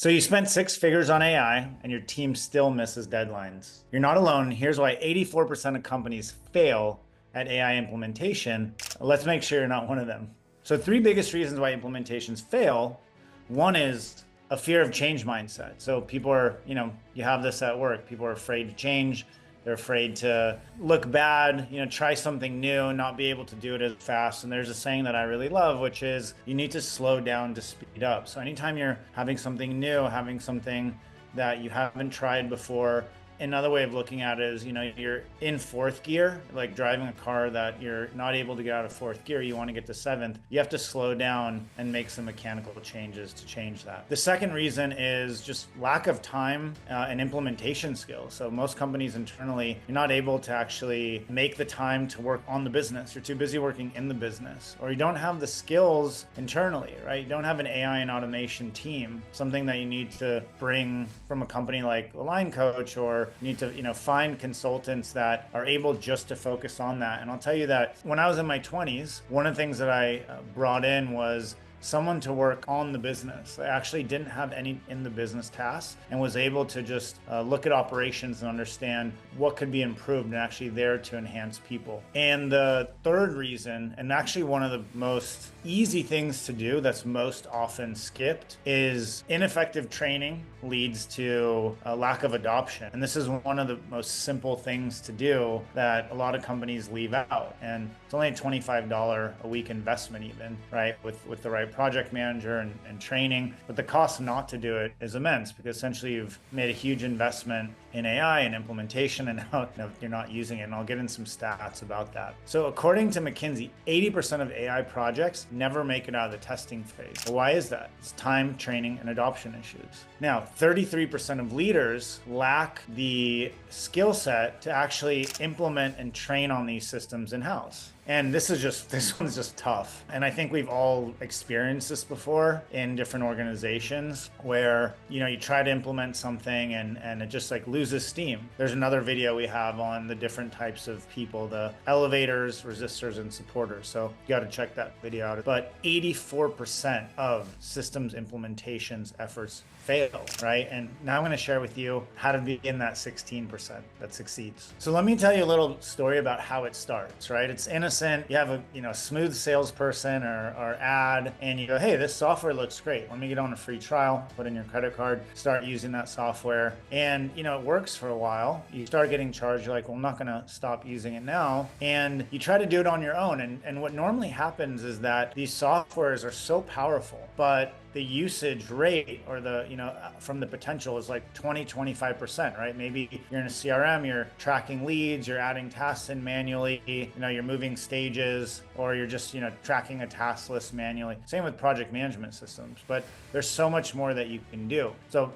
So you spent six figures on AI and your team still misses deadlines. You're not alone. Here's why 84% of companies fail at AI implementation. Let's make sure you're not one of them. So three biggest reasons why implementations fail. One is a fear of change mindset. So people are, you have this at work. People are afraid to change. They're afraid to look bad, try something new, not be able to do it as fast. And there's a saying that I really love, which is you need to slow down to speed up. So anytime you're having something new, having something that you haven't tried before, another way of looking at it is, you're in fourth gear, like driving a car that you're not able to get out of fourth gear, you want to get to seventh, you have to slow down and make some mechanical changes to change that. The second reason is just lack of time and implementation skills. So most companies internally, you're not able to actually make the time to work on the business. You're too busy working in the business, or you don't have the skills internally, right? You don't have an AI and automation team, something that you need to bring from a company like Align Coach, or you need to, find consultants that are able just to focus on that. And I'll tell you that when I was in my 20s, one of the things that I brought in was someone to work on the business. I actually didn't have any in the business tasks and was able to just look at operations and understand what could be improved and actually there to enhance people. And the third reason, and actually one of the most easy things to do that's most often skipped, is ineffective training leads to a lack of adoption. And this is one of the most simple things to do that a lot of companies leave out. And it's only a $25 a week investment even, right? With the right project manager and training, but the cost not to do it is immense, because essentially you've made a huge investment in AI and implementation, and now you're not using it. And I'll get in some stats about that. So according to McKinsey, 80% of AI projects never make it out of the testing phase. Well, why is that? It's time, training, and adoption issues. Now, 33% of leaders lack the skill set to actually implement and train on these systems in-house. And this one's just tough. And I think we've all experienced this before in different organizations where, you try to implement something and it just like loses steam. There's another video we have on the different types of people, the elevators, resistors, and supporters. So you got to check that video out. But 84% of systems implementations efforts fail, right? And now I'm going to share with you how to be in that 16% that succeeds. So let me tell you a little story about how it starts, right? It's innocent. You have a smooth salesperson or ad, and you go, hey, this software looks great. Let me get on a free trial, put in your credit card, start using that software. And, it works for a while. You start getting charged. You're like, well, I'm not going to stop using it now. And you try to do it on your own. And what normally happens is that these softwares are so powerful, but the usage rate, or the, from the potential, is like 20-25%, right? Maybe you're in a CRM, you're tracking leads, you're adding tasks in manually, you're moving stages, or you're just, tracking a task list manually. Same with project management systems, but there's so much more that you can do. So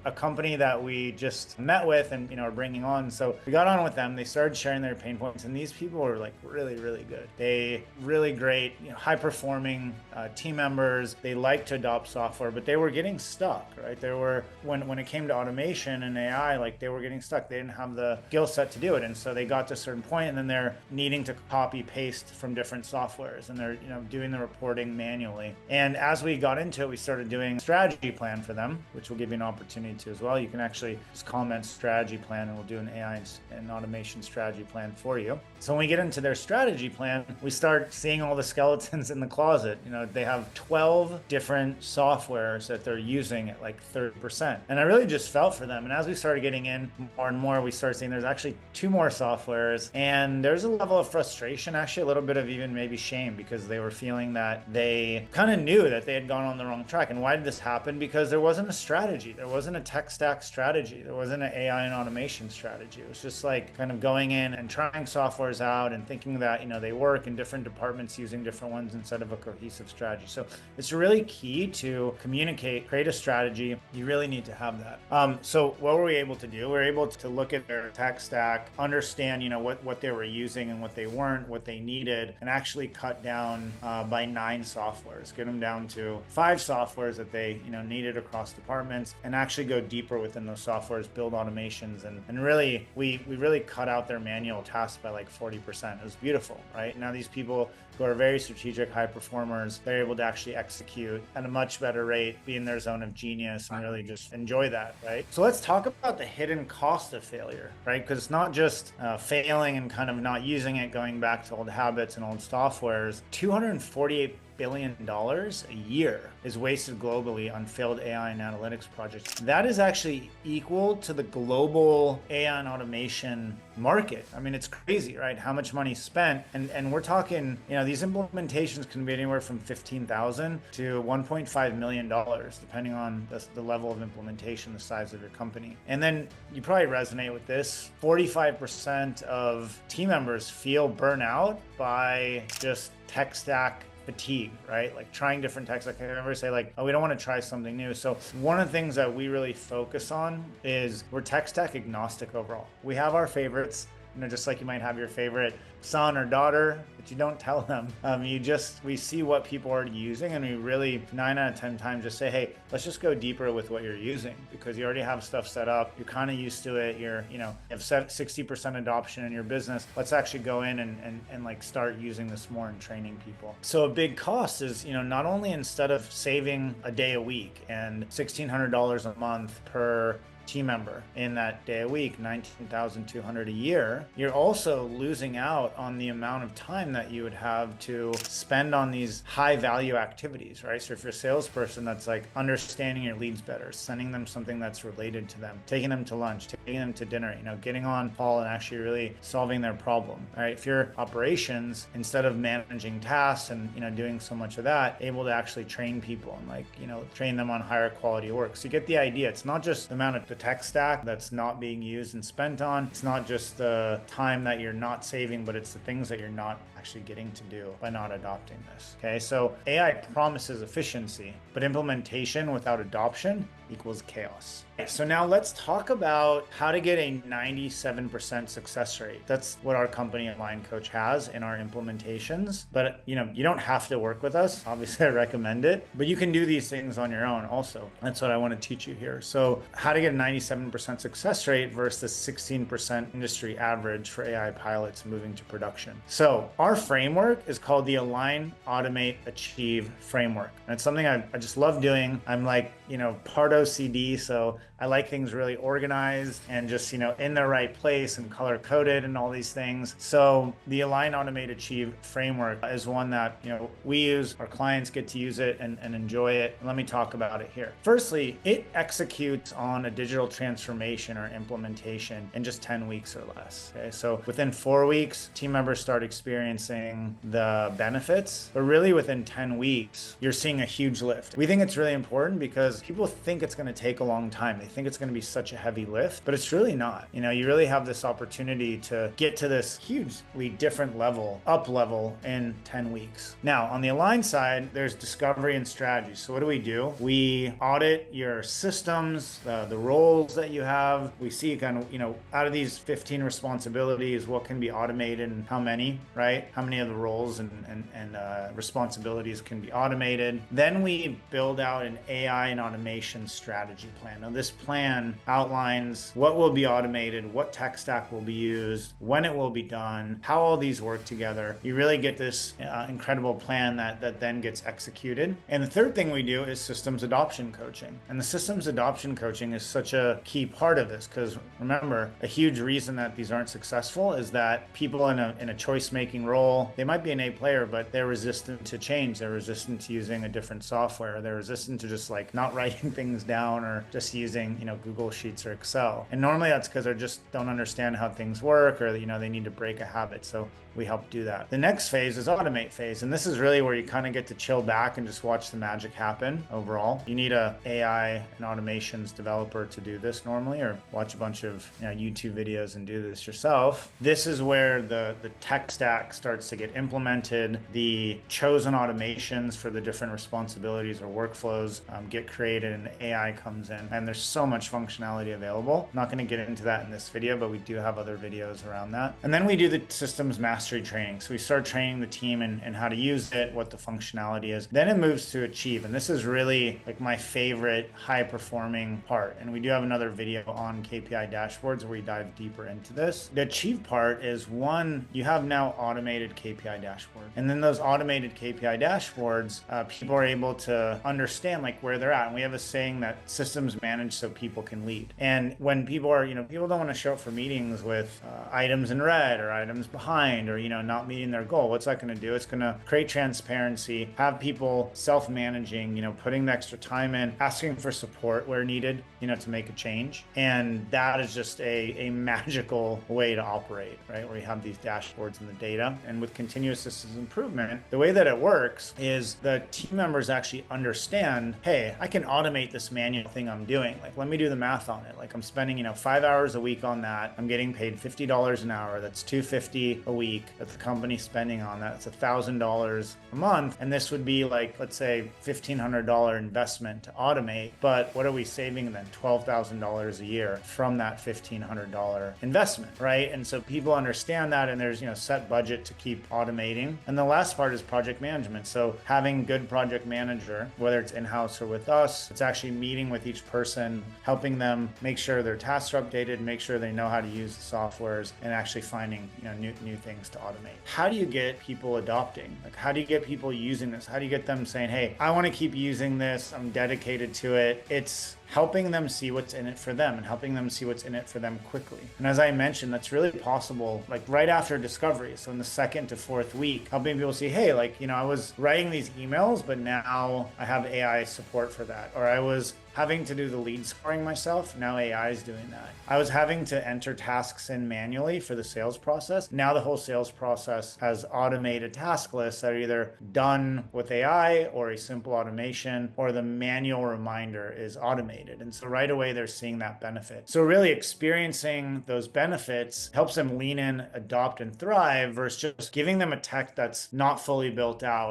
a company that we just met with and, are bringing on, so we got on with them, they started sharing their pain points, and these people were like really, really good. They really great, high performing team members. They like to adopt software, but they were getting stuck, right? They were, when it came to automation and AI, like they were getting stuck. They didn't have the skill set to do it. And so they got to a certain point, and then they're needing to copy paste from different softwares, and they're, doing the reporting manually. And as we got into it, we started doing a strategy plan for them, which will give you an opportunity to as well. You can actually just comment strategy plan, and we'll do an AI and automation strategy plan for you. So when we get into their strategy plan, we start seeing all the skeletons in the closet. They have 12 different softwares that they're using at like 30%. And I really just felt for them. And as we started getting in more and more, we started seeing there's actually two more softwares. And there's a level of frustration, actually a little bit of even maybe shame, because they were feeling that they kind of knew that they had gone on the wrong track. And why did this happen? Because there wasn't a strategy. There wasn't a tech stack strategy. There wasn't an AI and automation strategy. It was just like kind of going in and trying softwares out and thinking that, they work in different departments using different ones instead of a cohesive strategy. So it's really key to communicate, create a strategy. You really need to have that. So what were we able to do? We were able to look at their tech stack, understand, what they were using and what they weren't, what they needed, and actually cut down by 9 softwares, get them down to 5 softwares that they, needed across departments, and actually go deeper within those softwares, build automations, and really, we really cut out their manual tasks by like 40%. It was beautiful, right? Now these people who are very strategic, high performers, they're able to actually execute at a much better rate, be in their zone of genius, and really just enjoy that, right? So let's talk about the hidden cost of failure, right? Because it's not just failing and kind of not using it, going back to old habits and old softwares. $248 billion a year is wasted globally on failed AI and analytics projects. That is actually equal to the global AI and automation market. I mean, it's crazy, right? How much money spent. And we're talking, these implementations can be anywhere from $15,000 to $1.5 million, depending on the level of implementation, the size of your company. And then you probably resonate with this. 45% of team members feel burnout by just tech stack fatigue, right? Like trying different techs. Like I remember say like, oh, we don't want to try something new. So one of the things that we really focus on is we're tech stack agnostic overall. We have our favorites, just like you might have your favorite son or daughter, but you don't tell them. We see what people are using, and we really 9 out of 10 times just say, hey, let's just go deeper with what you're using, because you already have stuff set up. You're kind of used to it. You have set 60% adoption in your business. Let's actually go in and like start using this more and training people. So a big cost is, not only instead of saving a day a week and $1,600 a month per team member in that day a week, $19,200 a year, you're also losing out on the amount of time that you would have to spend on these high value activities, right? So if you're a salesperson, that's like understanding your leads better, sending them something that's related to them, taking them to lunch, taking them to dinner, getting on call and actually really solving their problem, right? If you're operations, instead of managing tasks and, doing so much of that, able to actually train people and train them on higher quality work. So you get the idea. It's not just the amount of the tech stack that's not being used and spent on. It's not just the time that you're not saving, but it's the things that you're not actually getting to do by not adopting this. Okay, so AI promises efficiency, but implementation without adoption equals chaos. So now let's talk about how to get a 97% success rate. That's what our company Align Coach has in our implementations. But you don't have to work with us. Obviously, I recommend it, but you can do these things on your own also. That's what I want to teach you here. So how to get a 97% success rate versus 16% industry average for AI pilots moving to production. So our framework is called the Align, Automate, Achieve framework. And it's something I just love doing. I'm like, part OCD, so I like things really organized and just, in the right place and color coded and all these things. So the Align, Automate, Achieve framework is one that, we use, our clients get to use it and enjoy it. Let me talk about it here. Firstly, it executes on a digital transformation or implementation in just 10 weeks or less. Okay, so within 4 weeks, team members start experiencing the benefits, but really within 10 weeks, you're seeing a huge lift. We think it's really important because people think it's going to take a long time. They think it's going to be such a heavy lift, but it's really not. You really have this opportunity to get to this hugely different level, up level in 10 weeks. Now, on the Align side, there's discovery and strategy. So what do? We audit your systems, the roles that you have. We see kind of, out of these 15 responsibilities, what can be automated and how many, right? How many of the roles and responsibilities can be automated. Then we build out an AI and automation strategy plan. Now, this plan outlines what will be automated, what tech stack will be used, when it will be done, how all these work together. You really get this incredible plan that then gets executed. And the third thing we do is systems adoption coaching. And the systems adoption coaching is such a key part of this, because remember, a huge reason that these aren't successful is that people in a choice-making role, they might be an A player, but they're resistant to change. They're resistant to using a different software. They're resistant to just like not writing things down or just using, Google Sheets or Excel. And normally that's because they just don't understand how things work, or, they need to break a habit. So we help do that. The next phase is automate phase. And this is really where you kind of get to chill back and just watch the magic happen overall. You need a AI and automations developer to do this normally, or watch a bunch of YouTube videos and do this yourself. This is where the tech stack starts to get implemented. The chosen automations for the different responsibilities or workflows get created, and AI comes in. And there's so much functionality available. I'm not going to get into that in this video, but we do have other videos around that. And then we do the systems mastery training. So we start training the team in how to use it, what the functionality is. Then it moves to Achieve. And this is really like my favorite high performing part. And we do have another video on KPI dashboards where we dive deeper into this. The Achieve part is one, you have now automated automated KPI dashboard. And then those automated KPI dashboards, people are able to understand like where they're at. And we have a saying that systems manage so people can lead. And when people are, people don't want to show up for meetings with items in red or items behind or, not meeting their goal. What's that going to do? It's going to create transparency, have people self-managing, putting the extra time in, asking for support where needed, to make a change. And that is just a magical way to operate, right? Where you have these dashboards and the data. And with continuous systems improvement, the way that it works is the team members actually understand, hey, I can automate this manual thing I'm doing. Like, let me do the math on it. Like, I'm spending, 5 hours a week on that. I'm getting paid $50 an hour. That's $250 a week that the company's spending on that. It's $1,000 a month. And this would be like, let's say, $1,500 investment to automate. But what are we saving then? $12,000 a year from that $1,500 investment, right? And so people understand that, and there's, set budget to keep automating. And the last part is project management. So having good project manager, whether it's in-house or with us, it's actually meeting with each person, helping them make sure their tasks are updated, make sure they know how to use the softwares, and actually finding, new things to automate. How do you get people adopting? Like, how do you get people using this? How do you get them saying, hey, I want to keep using this, I'm dedicated to it? It's helping them see what's in it for them and helping them see what's in it for them quickly. And as I mentioned, that's really possible, like right after discovery. So in the 2nd to 4th week, helping people see, hey, I was writing these emails, but now I have AI support for that. Or I was having to do the lead scoring myself. Now AI is doing that. I was having to enter tasks in manually for the sales process. Now the whole sales process has automated task lists that are either done with AI or a simple automation, or the manual reminder is automated. And so right away, they're seeing that benefit. So really experiencing those benefits helps them lean in, adopt, and thrive versus just giving them a tech that's not fully built out